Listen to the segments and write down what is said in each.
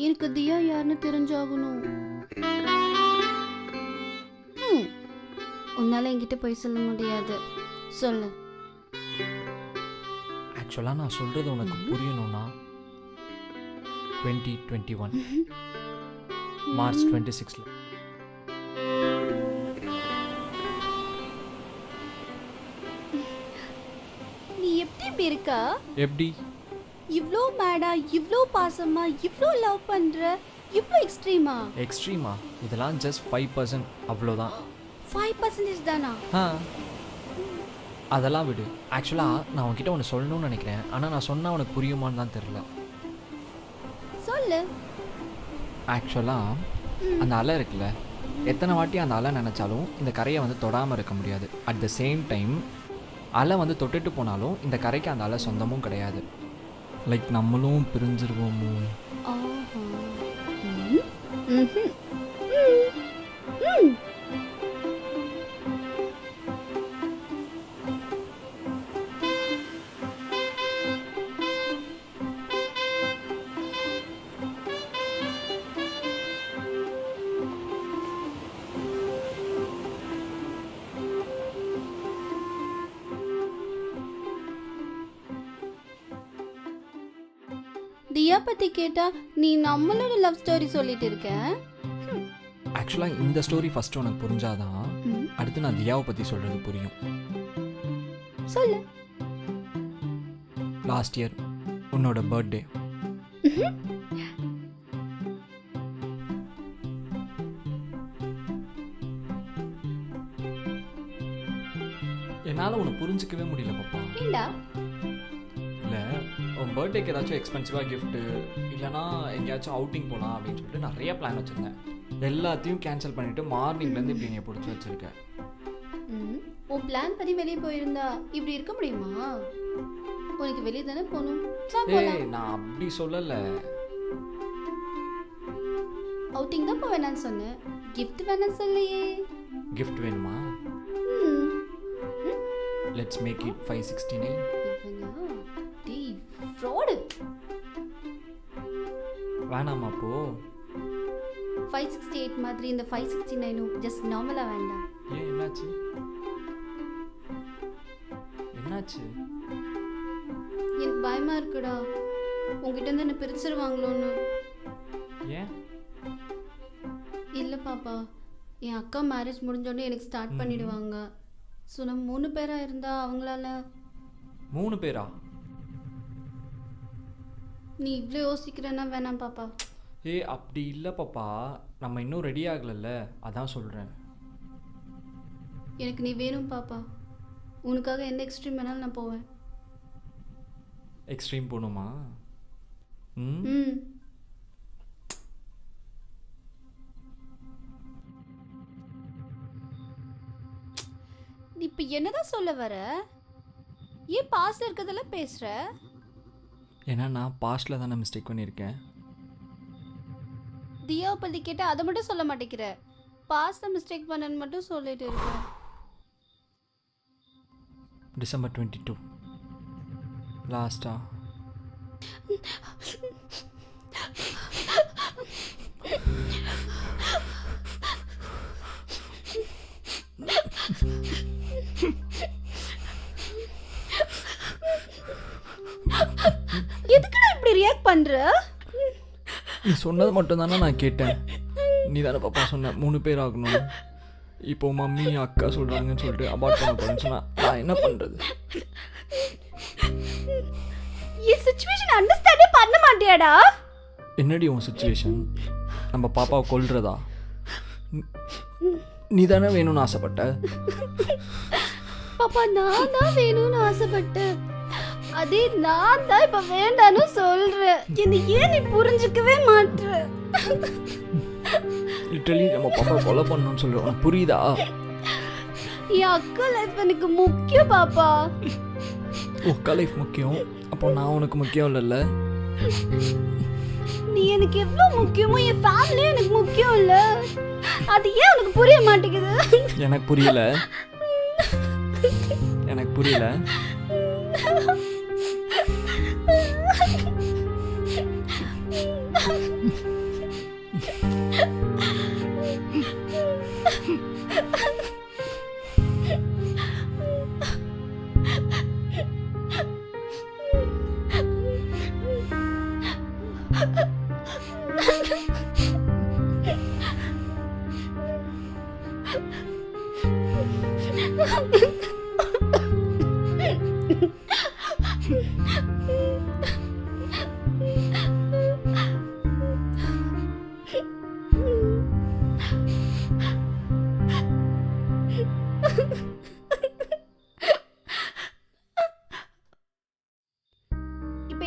எனக்கு தியா யாருன்னு தெரிஞ்சாகணும். ம், உன்னால என்கிட்ட போய் சொல்ல முடியாது. சொல்லு. ஆக்சுவலாக நான் சொல்கிறது உனக்கு புரியணும்னா 2021 மார்ச் 26 நீ எப்படி இப்படி இருக்கா? எப்படி இவ்ளோ மேடா, இவ்ளோ பாசமா, இவ்ளோ லவ் பண்ற, இவ்ளோ எக்ஸ்ட்ரீமா? எக்ஸ்ட்ரீமா? இதெல்லாம் ஜஸ்ட் 5% அவ்வளோதான். 5% தானா? ஆ, அதெல்லாம் விடு. ஆக்சுவலாக நான் உன்கிட்ட ஒன்று சொல்லணும்னு நினைக்கிறேன். ஆனால் நான் சொன்னால் உனக்கு புரியுமான்னு தான் தெரில. சொல்லு. ஆக்சுவலாக அந்த அலை இருக்குல்ல, எத்தனை வாட்டி அந்த அலை நினச்சாலும் இந்த கரையை வந்து தொடாமல் இருக்க முடியாது. அட் த சேம் டைம் அலை வந்து தொட்டுட்டு போனாலும் இந்த கரைக்கு அந்த அலை சொந்தமும் கிடையாது. லைக் நம்மளும் பிரிஞ்சிருவோமோ? ஆஹா. ம், ம்ஹும். ம், ம். தியா பத்தி கேட்டா நீ நம்மளோட லவ் ஸ்டோரி சொல்லிட்டு இருக்க. ஆக்சுவலாக இந்த ஸ்டோரி ஃபஸ்ட்டு உனக்கு புரிஞ்சாதான் ம், அடுத்து நான் தியாவை பற்றி சொல்கிறது புரியும். சொல்லு. லாஸ்ட் இயர் உன்னோட பர்த்டே. என்னால் உன்னை புரிஞ்சிக்கவே முடியல பாப்பா. ஏண்டா? இல்லை, உன் பர்த்டேக்கு ஏதாச்சும் எக்ஸ்பென்சிவாக கிஃப்ட்டு இல்லைனா எங்கேயாச்சும் அவுட்டிங் போகலாம் அப்படின்னு சொல்லிட்டு நிறைய பிளான் வச்சுருந்தேன். எல்லாத்தையும் கேன்சல் பண்ணிவிட்டு மார்னிங்லேருந்து இப்படி நீ பிடிச்சி வச்சுருக்கேன். ம், உன் பிளான் பண்ணி வெளியே போயிருந்தா இப்படி இருக்க முடியுமா? உனக்கு வெளியே தானே போகணும். ஏய், நான் அப்படி சொல்லலை. அவுட்டிங் தான் போக வேணான்னு சொன்னேன். கிஃப்ட் வேணான்னு சொல்லையே. கிஃப்ட் வேணுமா? ம், ம். Let's make it 569. இவனா? டேய், fraud. வேணாமா அப்போ? 568 மாதிரி இந்த 569 ஜஸ்ட் நார்மலா வேண்டாம். ஏன், என்னாச்சு? என்னாச்சு? எனக்கு பயமா இருக்குடா, உங்ககிட்ட இருந்து என்ன பிரிச்சிருவாங்களோன்னு. ஏன்? இல்லை பாப்பா, என் அக்கா மேரேஜ் முடிஞ்சோடனே எனக்கு ஸ்டார்ட் பண்ணிடுவாங்க. ஸோ நம்ம 3 பேரா இருந்தா அவங்களால. 3 பேரா? நீ இவ்வளோ யோசிக்கிறேன்னா வேணாம் பாப்பா. ஏய், அப்படி இல்லை பாப்பா, நம்ம இன்னும் ரெடி ஆகலைல்ல, அதான் சொல்கிறேன். எனக்கு நீ வேணும் பாப்பா. உனக்காக எந்த எக்ஸ்ட்ரீம் வேணாலும் நான் போவேன். எக்ஸ்ட்ரீம் போகணுமா? ம், ம், நீ இப்போ என்னதான் சொல்ல வர? ஏன் பாஸ்ல இருக்கிறதெல்லாம் பேசுற? ஏன்னா நான் பாஸ்டில் தானே மிஸ்டேக் பண்ணியிருக்கேன். தியாவை பற்றி கேட்டால் அதை மட்டும் சொல்ல மாட்டேங்கிற. பாஸ்ல மிஸ்டேக் பண்ணன்னு மட்டும் சொல்லிட்டு இருக்க. டிசம்பர் 22 லாஸ்டா. எதுக்குடா இப்படி ரியாக்ட் பண்ற? நீ சொன்னது மட்டும் தானே நான் கேட்டேன். நீ தானே பாப்பா சொன்ன 3 பேர் ஆகணும். இப்போ மம்மி அக்கா சொல்கிறாங்கன்னு சொல்லிட்டு அபார்ட் பண்ண போகிறேன்னு சொன்னா நான் என்ன பண்ணுறது? என் சிச்சுவேஷன் அண்டர்ஸ்டாண்டே பண்ண மாட்டியாடா? என்னடி உன் சுச்சுவேஷன்? நம்ம பாப்பாவை கொல்றதா? நீ தானே வேணும்னு ஆசைப்பட்ட. பாப்பா, நான் தான் வேணும்னு ஆசைப்பட்டேன். அதே நான் தான் இப்ப வேண்டான்னு சொல்றேன். என்ன ஏன் நீ புரிஞ்சுக்கவே மாட்ற? லிட்டரலி நம்ம பாப்பா கொலை பண்ணணும்னு சொல்கிறோம். உனக்கு புரியுதா? என் அக்கா லைஃப் எனக்கு முக்கியம் பாப்பா. அக்கா லைஃப் முக்கியம், அப்போ நான் உனக்கு முக்கியம் இல்லைல்ல? நீ எனக்கு எவ்வளவு முக்கியமோ என் ஃபேமிலியும் எனக்கு முக்கியம் இல்ல. அது ஏன் உனக்கு புரிய மாட்டேங்குது? எனக்கு புரியல. எனக்கு புரியல. இப்ப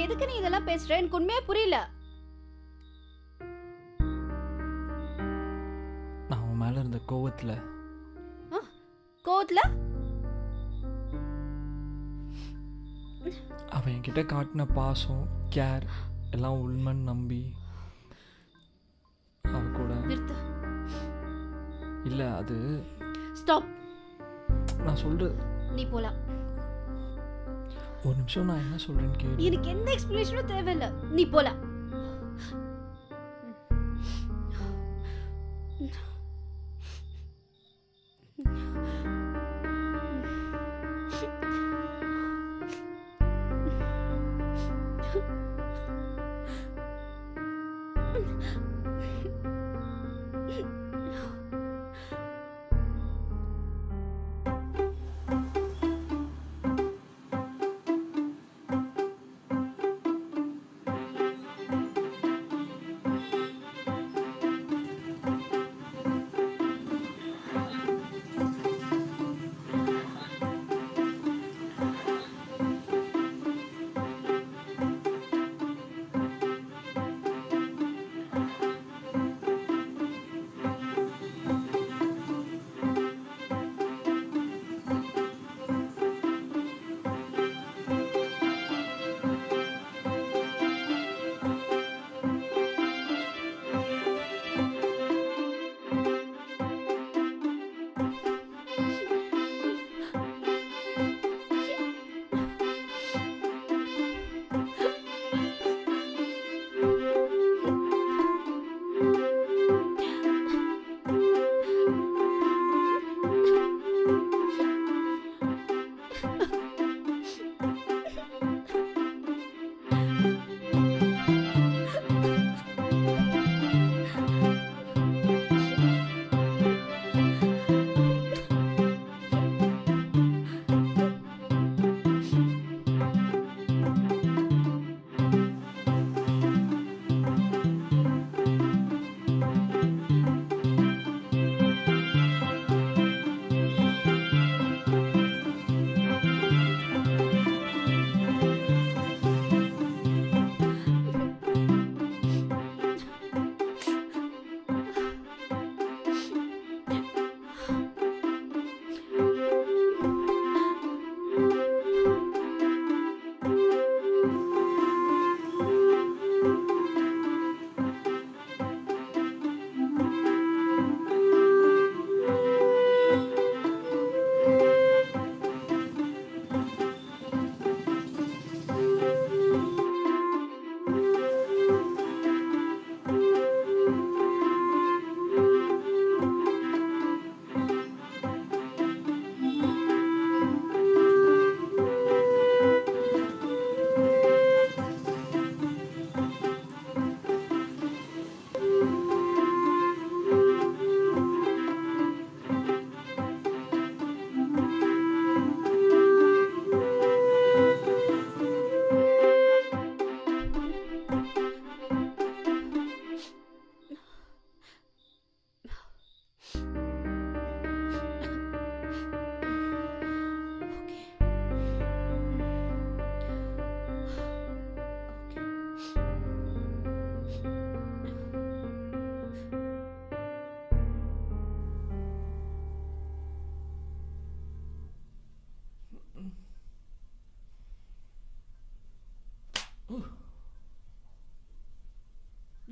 எதுக்கு நீ இதெல்லாம் பேசுற? எனக்கு உண்மையே புரியல. நான் அவன் மேலே இருந்த கோவத்தில் கோவத்துல அவன் என்கிட்ட காட்டின பாசம் கேர் எல்லாம் உண்மைன்னு நம்பி அவ கூட நிறுத்து. இல்லை அது ஸ்டாப். நான் சொல்கிறது நீ போலாம். ஒரு நிமிஷம் நான் என்ன சொல்கிறேன்னு கேளு. எனக்கு எந்த எக்ஸ்பிளனேஷனும் தேவையில்லை. நீ போலாம்.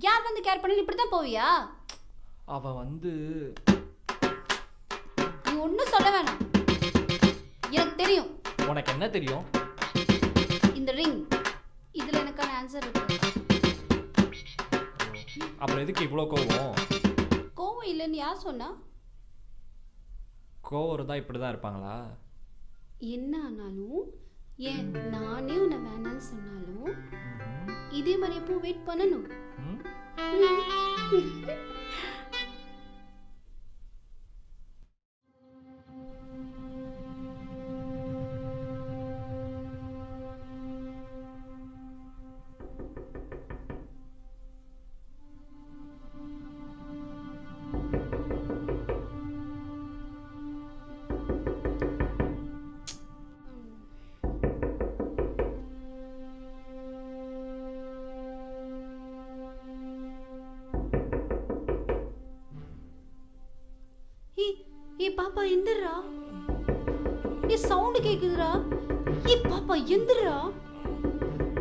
யார் வந்து கேர் பண்ணல இப்படி தான் போவியா? அவ வந்து நீ ஒன்றும் சொல்ல வேணாம், எனக்கு தெரியும். உனக்கு என்ன தெரியும்? இந்த ரிங் இதில் எனக்கான ஆன்சர் இருக்கு. அப்புறம் எதுக்கு இவ்வளோ கோவம்? கோவம் இல்லைன்னு யார் சொன்னா? கோவம் இருந்தால் இப்படி தான் இருப்பாங்களா? என்ன ஆனாலும் ஏன் நானே உன்னை வேணான்னு சொன்னாலும் இதே மாதிரி எப்போ வெயிட் பண்ணணும். ஏ பாப்பா எந்திரா. ஏ சவுண்ட் கேக்குதுடா. ஏ பாப்பா எந்திரா.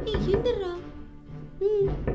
ஏ எந்திரா. ம்